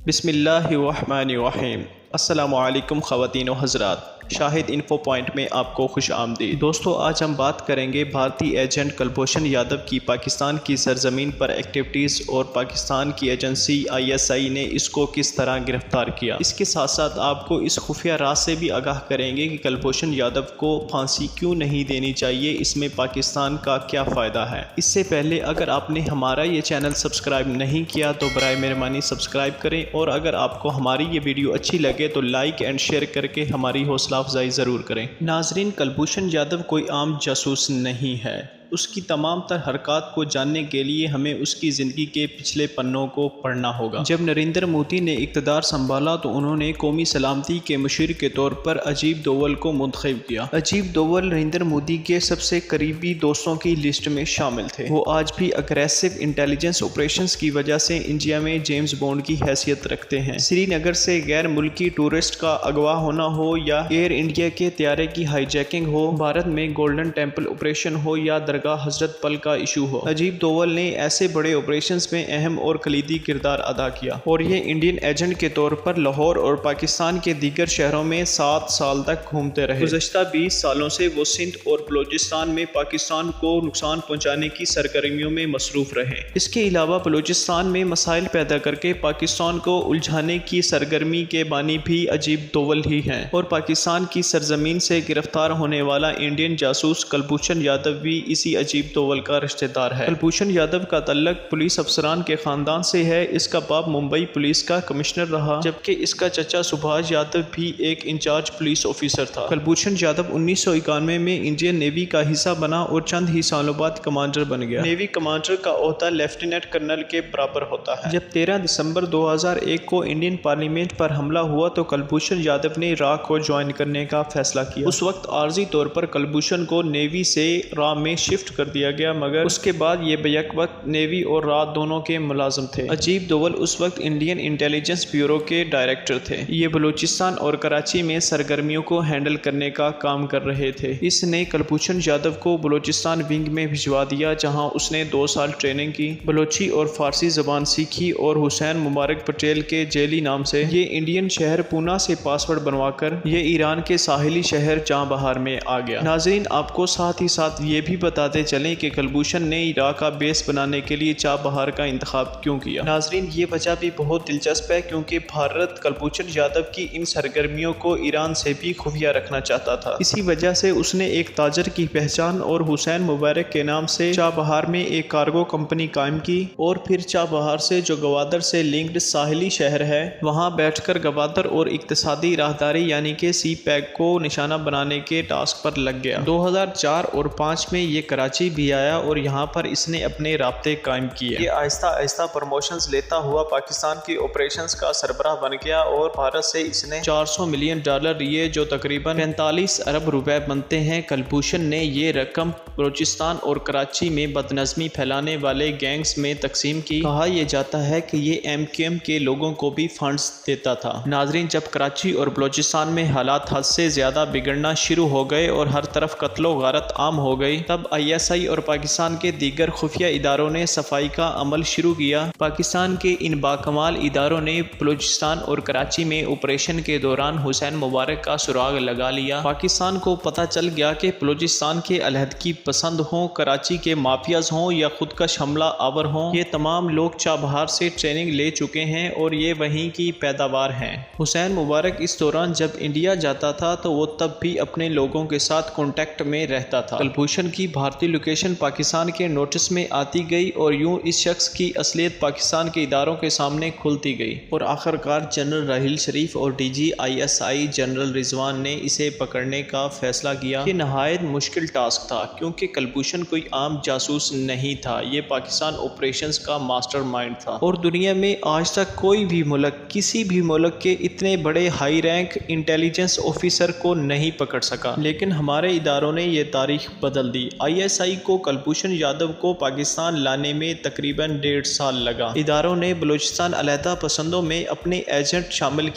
بسم اللہ الرحمن الرحیم۔ السلام علیکم خواتین و حضرات، شاہد انفو پوائنٹ میں آپ کو خوش آمدید۔ دوستو، آج ہم بات کریں گے بھارتی ایجنٹ کلبھوشن یادو کی پاکستان کی سرزمین پر ایکٹیویٹیز اور پاکستان کی ایجنسی ISI نے اس کو کس طرح گرفتار کیا۔ اس کے ساتھ ساتھ آپ کو اس خفیہ راز سے بھی آگاہ کریں گے کہ کلبھوشن یادو کو پھانسی کیوں نہیں دینی چاہیے، اس میں پاکستان کا کیا فائدہ ہے۔ اس سے پہلے اگر آپ نے ہمارا یہ چینل سبسکرائب نہیں کیا تو برائے مہربانی سبسکرائب کریں، اور اگر آپ کو ہماری یہ ویڈیو اچھی لگے تو لائک اینڈ شیئر کر کے ہماری حوصلہ افزائی ضرور کریں۔ ناظرین، کلبھوشن یادو کوئی عام جاسوس نہیں ہے۔ اس کی تمام تر حرکات کو جاننے کے لیے ہمیں اس کی زندگی کے پچھلے پنوں کو پڑھنا ہوگا۔ جب نریندر مودی نے اقتدار سنبھالا تو انہوں نے قومی سلامتی کے مشیر کے طور پر اجیت دوول کو منتخب کیا۔ اجیت دوول نریندر مودی کے سب سے قریبی دوستوں کی لسٹ میں شامل تھے۔ وہ آج بھی اگریسو انٹیلیجنس آپریشنز کی وجہ سے انڈیا میں جیمز بانڈ کی حیثیت رکھتے ہیں۔ سری نگر سے غیر ملکی ٹورسٹ کا اغوا ہونا ہو یا ایئر انڈیا کے طیارے کی ہائی جیکنگ ہو، بھارت میں گولڈن ٹیمپل آپریشن ہو یا حضرت پل کا ایشو ہو، اجیت دوول نے ایسے بڑے آپریشنز میں اہم اور کلیدی کردار ادا کیا، اور یہ انڈین ایجنٹ کے طور پر لاہور اور پاکستان کے دیگر شہروں میں 7 سال تک گھومتے رہے۔ گزشتہ 20 سالوں سے وہ سندھ اور بلوچستان میں پاکستان کو نقصان پہنچانے کی سرگرمیوں میں مصروف رہے۔ اس کے علاوہ بلوچستان میں مسائل پیدا کر کے پاکستان کو الجھانے کی سرگرمی کے بانی بھی اجیت دوول ہی ہیں، اور پاکستان کی سرزمین سے گرفتار ہونے والا انڈین جاسوس کلبھوشن یادو بھی اسی اجیت دوول کا رشتہ دار ہے۔ کلبھوشن یادو کا تعلق پولیس افسران کے خاندان سے ہے۔ اس کا باپ ممبئی پولیس کا کمشنر رہا، جبکہ اس کا چچا سبھاش یادو بھی ایک انچارج پولیس آفیسر تھا۔ کلبھوشن یادو 1991 میں انڈین نیوی کا حصہ بنا اور چند ہی سالوں بعد کمانڈر بن گیا۔ نیوی کمانڈر کا عہدہ لیفٹیننٹ کرنل کے برابر ہوتا ہے۔ جب 13 دسمبر 2001 کو انڈین پارلیمنٹ پر حملہ ہوا تو کلبھوشن یادو نے را کو جوائن کرنے کا فیصلہ کیا۔ اس وقت عارضی طور پر کلبھوشن کو نیوی سے را میں شفٹ کر دیا گیا، مگر اس کے بعد یہ بیک وقت نیوی اور را دونوں کے ملازم تھے۔ اجیت دوول اس وقت انڈین انٹیلیجنس بیورو کے ڈائریکٹر تھے۔ یہ بلوچستان اور کراچی میں سرگرمیوں کو ہینڈل کرنے کا کام کر رہے تھے۔ اس نے کلبھوشن یادو کو بلوچستان ونگ میں بھجوا دیا، جہاں اس نے 2 سال ٹریننگ کی، بلوچی اور فارسی زبان سیکھی، اور حسین مبارک پٹیل کے جیلی نام سے یہ انڈین شہر پونا سے پاسورڈ بنوا کر یہ ایران کے ساحلی شہر چاں بہار میں آ گیا۔ ناظرین، آپ کو ساتھ ہی ساتھ یہ بھی بتاتے چلیں کہ کلبھوشن نے عراق کا بیس بنانے کے لیے چاں بہار کا انتخاب کیوں کیا۔ ناظرین، یہ وجہ بھی بہت دلچسپ ہے، کیونکہ بھارت کلبھوشن یادو کی ان سرگرمیوں کو ایران سے بھی خفیہ رکھنا چاہتا تھا۔ اسی وجہ سے اس نے ایک تاجر کی پہچان اور حسین مبارک کے نام سے چاں بہار میں ایک کارگو کمپنی قائم کی، اور پھر چاں بہار سے جو گوادر سے لنکڈ ساحلی شہر ہے، وہاں بیٹھ کر گوادر اور اقتصادی راہداری یعنی کہ سی پیک کو نشانہ بنانے کے ٹاسک پر لگ گیا۔ 2004 اور 2005 میں یہ کراچی بھی آیا اور یہاں پر اس نے اپنے رابطے قائم کیے۔ یہ آہستہ آہستہ پروموشنز لیتا ہوا پاکستان کی آپریشنز کا سربراہ بن گیا، اور بھارت سے اس نے $400 ملین لیے، جو تقریباً 45 ارب روپے بنتے ہیں۔ کلبھوشن نے یہ رقم بلوچستان اور کراچی میں بدنظمی پھیلانے والے گینگز میں تقسیم کی۔ کہا یہ جاتا ہے کہ یہ MQM کے لوگوں کو بھی فنڈز دیتا تھا۔ ناظرین، جب کراچی اور بلوچستان میں حالات حد سے زیادہ بگڑنا شروع ہو گئے اور ہر طرف قتل و غارت عام ہو گئی، تب ISI اور پاکستان کے دیگر خفیہ اداروں نے صفائی کا عمل شروع کیا۔ پاکستان کے ان باکمال اداروں نے بلوچستان اور کراچی میں آپریشن کے دوران حسین مبارک کا سراغ لگا لیا۔ پاکستان کو پتہ چل گیا کہ بلوچستان کے علیحدگی پسند ہوں، کراچی کے مافیاز ہوں یا خودکش حملہ آور ہوں، یہ تمام لوگ چاں بہار سے ٹریننگ لے چکے ہیں اور یہ وہیں کی پیداوار ہیں۔ حسین مبارک اس دوران جب انڈیا جاتا تھا تو وہ تب بھی اپنے لوگوں کے ساتھ کانٹیکٹ میں رہتا تھا۔ کلبھوشن کی بھارتی لوکیشن پاکستان کے نوٹس میں آتی گئی، اور یوں اس شخص کی اصلیت پاکستان کے اداروں کے سامنے کھلتی گئی، اور آخرکار جنرل راحیل شریف اور DG ISI جنرل رضوان نے اسے پکڑنے کا فیصلہ کیا۔ یہ نہایت مشکل ٹاسک تھا، کیونکہ کلبھوشن کوئی عام جاسوس نہیں تھا، یہ پاکستان آپریشنز کا ماسٹر مائنڈ تھا، اور دنیا میں آج تک کوئی بھی ملک کسی بھی ملک کے اتنے بڑے ہائی رینک انٹیلیجنس آفیسر کو نہیں پکڑ سکا۔ لیکن ہمارے اداروں نے یہ تاریخ بدل دی۔ ISI کو کلبھوشن یادو کو پاکستان لانے میں تقریباً 1.5 سال لگا۔ اداروں نے بلوچستان علیحدہ پسندوں میں اپنے ایجنٹ شامل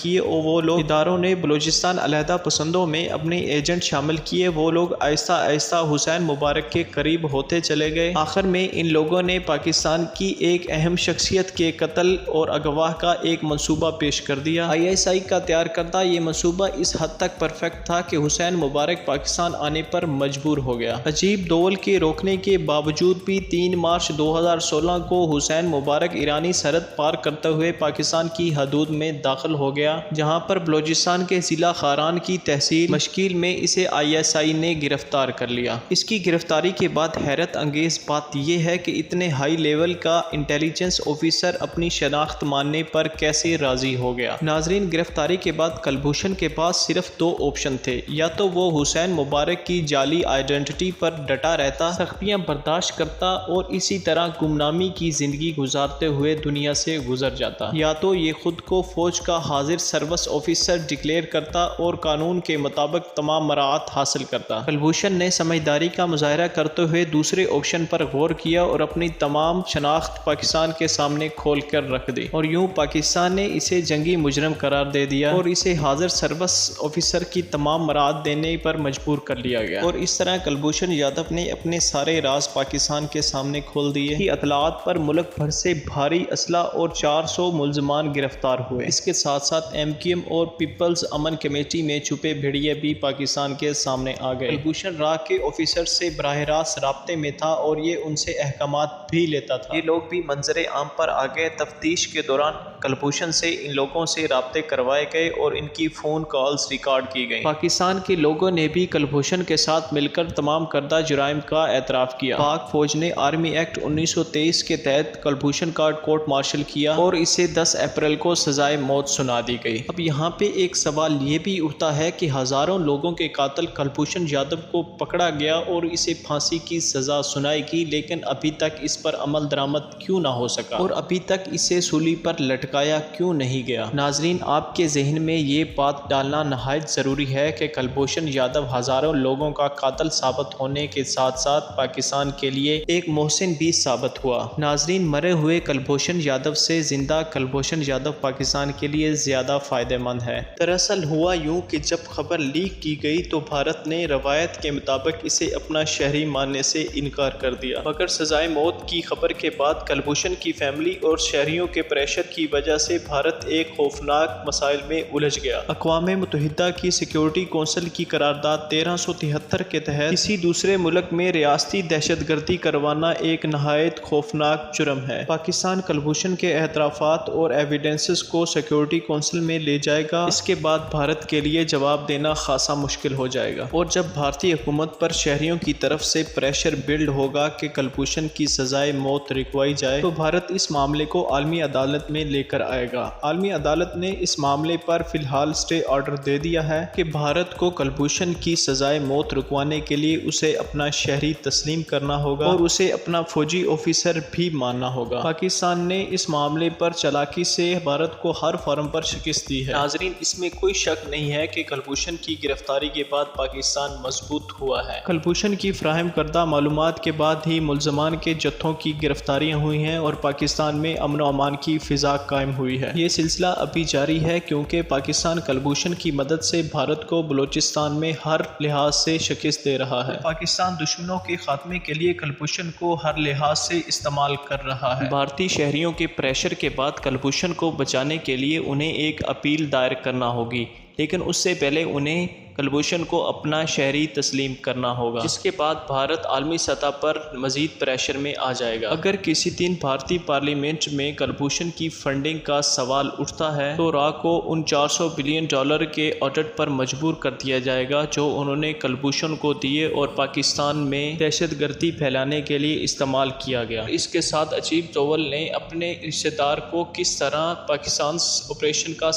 کیے وہ لوگ آہستہ آہستہ حسین مبارک کے قریب ہوتے چلے گئے۔ آخر میں ان لوگوں نے پاکستان کی ایک اہم شخصیت کے قتل اور اغوا کا ایک منصوبہ پیش کر دیا۔ ISI کا تیار کردہ یہ منصوبہ اس حد تک پرفیکٹ تھا کہ حسین مبارک پاکستان آنے پر مجبور ہو گیا۔ عجیب دول کے روکنے کے باوجود بھی 3 مارچ 2016 کو حسین مبارک ایرانی سرحد پار کرتے ہوئے پاکستان کی حدود میں داخل ہو گیا، جہاں پر بلوچستان کے ضلع خاران کی تحصیل مشکیل میں اسے ISI نے گرفتار کر لیا۔ اس کی گرفتاری کے بعد حیرت انگیز بات یہ ہے کہ اتنے ہائی لیول کا انٹیلیجنس آفیسر اپنی شناخت ماننے پر کیسے راضی ہو گیا۔ ناظرین، گرفتاری کے بعد کلبھوشن کے پاس صرف 2 آپشن تھے، یا تو وہ حسین مبارک کی جعلی آئیڈینٹی پر ڈٹا رہتا، سختیاں برداشت کرتا اور اسی طرح گمنامی کی زندگی گزارتے ہوئے دنیا سے گزر جاتا، یا تو یہ خود کو فوج کا حاضر سروس آفیسر ڈکلیئر کرتا اور قانون کے مطابق تمام مراعات حاصل کرتا۔ کلبھوشن نے سمجھداری کا مظاہرہ کرتے ہوئے دوسرے آپشن پر غور کیا اور اپنی تمام شناخت پاکستان کے سامنے کھول کر رکھ دی، اور یوں پاکستان نے اسے جنگی مجرم قرار دے دیا اور اسے حاضر سروس آفیسر کی تمام مراعات دینے پر مجبور کر لیا گیا، اور اس طرح کلبھوشن یادو نے اپنے سارے راز پاکستان کے سامنے کھول دیے۔ کی اطلاعات پر ملک بھر سے بھاری اسلحہ اور 400 ملزمان گرفتار ہوئے۔ اس کے ساتھ ساتھ MQM اور پیپلز امن کمیٹی میں چھپے بھیڑیے بھی پاکستان کے سامنے آ گئے۔ کلبھوشن راہ کے آفیسر سے براہ راست رابطے میں تھا اور یہ ان سے احکامات بھی لیتا تھا۔ یہ لوگ بھی منظر عام پر آ گئے۔ تفتیش کے دوران کلبھوشن سے ان لوگوں سے رابطے کروائے گئے اور ان کی فون کالز ریکارڈ کی گئیں۔ پاکستان کے لوگوں نے بھی کلبھوشن کے ساتھ مل کر تمام کردہ جرائم کا اعتراف کیا۔ پاک فوج نے آرمی ایکٹ 1923 کے تحت کلبھوشن کا کورٹ مارشل کیا اور اسے 10 اپریل کو سزائے موت سنا دی گئی۔ اب یہاں پہ ایک سوال یہ بھی اٹھتا ہے کہ ہزاروں لوگوں کے قاتل کلبھوشن یادو کو پکڑا گیا اور اسے پھانسی کی سزا سنائی گئی، لیکن ابھی تک اس پر عمل درآمد کیوں نہ ہو سکا اور ابھی تک اسے سولی پر لٹکایا کیوں نہیں گیا؟ ناظرین، آپ کے ذہن میں یہ بات ڈالنا نہایت ضروری ہے کہ کلبھوشن یادو ہزاروں لوگوں کا قاتل ثابت ہونے کے ساتھ ساتھ پاکستان کے لیے ایک محسن بھی ثابت ہوا۔ ناظرین، مرے ہوئے کلبھوشن یادو سے زندہ کلبھوشن یادو پاکستان کے لیے زیادہ فائدہ مند ہے۔ دراصل ہوا یوں کہ جب خبر لیک کی گئی تو بھارت نے روایت کے مطابق اسے اپنا شہری ماننے سے انکار کر دیا، مگر سزائے موت کی خبر کے بعد کلبھوشن کی فیملی اور شہریوں کے پریشر کی وجہ سے بھارت ایک خوفناک مسائل میں الجھ گیا۔ اقوام متحدہ کی سیکیورٹی کونسل کی قرارداد 1373 کے تحت کسی دوسرے ملک میں ریاستی دہشت گردی کروانا ایک نہایت خوفناک جرم ہے۔ پاکستان کلبھوشن کے اعترافات اور ایویڈنسز کو سیکیورٹی کونسل میں لے جائے گا، اس کے بعد بھارت کے لیے جواب دینا خاصا مشکل ہو جائے گا، اور جب بھارتی حکومت پر شہریوں کی طرف سے پریشر بلڈ ہوگا کہ کلبھوشن کی سزائے موت رکوائی جائے تو بھارت اس معاملے کو عالمی عدالت میں لے کر آئے گا۔ عالمی عدالت نے اس معاملے پر فی الحال اسٹے آرڈر دے دیا ہے کہ بھارت کو کلبھوشن کی سزائے موت رکوانے کے لیے اسے اپنا شہری تسلیم کرنا ہوگا اور اسے اپنا فوجی آفیسر بھی ماننا ہوگا۔ پاکستان نے اس معاملے پر چالاکی سے بھارت کو ہر فارم پر شکست دی ہے۔ ناظرین، اس میں کوئی شک نہیں ہے کہ کلبھوشن کی گرفتاری کے بعد پاکستان مضبوط ہوا ہے۔ کلبھوشن کی فراہم کردہ معلومات کے بعد ہی ملزمان کے جتھوں کی گرفتاریاں ہوئی ہیں اور پاکستان میں امن و امان کی فضا قائم ہوئی ہے۔ یہ سلسلہ ابھی جاری ہے کیونکہ پاکستان کلبھوشن کی مدد سے بھارت کو بلوچستان میں ہر لحاظ سے شکست دے رہا ہے۔ پاکستان دشمنوں کے خاتمے کے لیے کلبھوشن کو ہر لحاظ سے استعمال کر رہا ہے۔ بھارتی شہریوں کے پریشر کے بعد کلبھوشن کو بچانے کے لیے انہیں ایک اپیل دائر کرنا ہوگی، لیکن اس سے پہلے انہیں کلبھوشن کو اپنا شہری تسلیم کرنا ہوگا، جس کے بعد بھارت عالمی سطح پر مزید پریشر میں آ جائے گا۔ اگر کسی دن بھارتی پارلیمنٹ میں کلبھوشن کی فنڈنگ کا سوال اٹھتا ہے تو را کو ان $400 بلین کے آڈٹ پر مجبور کر دیا جائے گا جو انہوں نے کلبھوشن کو دیے اور پاکستان میں دہشت گردی پھیلانے کے لیے استعمال کیا گیا۔ اس کے ساتھ عجیب دوول نے اپنے رشتہ دار کو کس طرح پاکستان آپریشن کا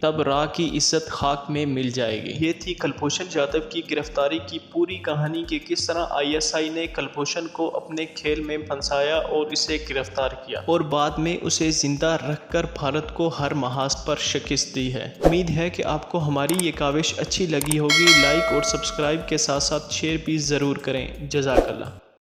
تب را کی عزت خاک میں مل جائے گی۔ یہ تھی کلبھوشن جادھو کی گرفتاری کی پوری کہانی کہ کس طرح ISI نے کلبھوشن کو اپنے کھیل میں پھنسایا اور اسے گرفتار کیا اور بعد میں اسے زندہ رکھ کر بھارت کو ہر محاذ پر شکست دی ہے۔ امید ہے کہ آپ کو ہماری یہ کاوش اچھی لگی ہوگی۔ لائک اور سبسکرائب کے ساتھ ساتھ شیئر بھی ضرور کریں۔ جزاک اللہ۔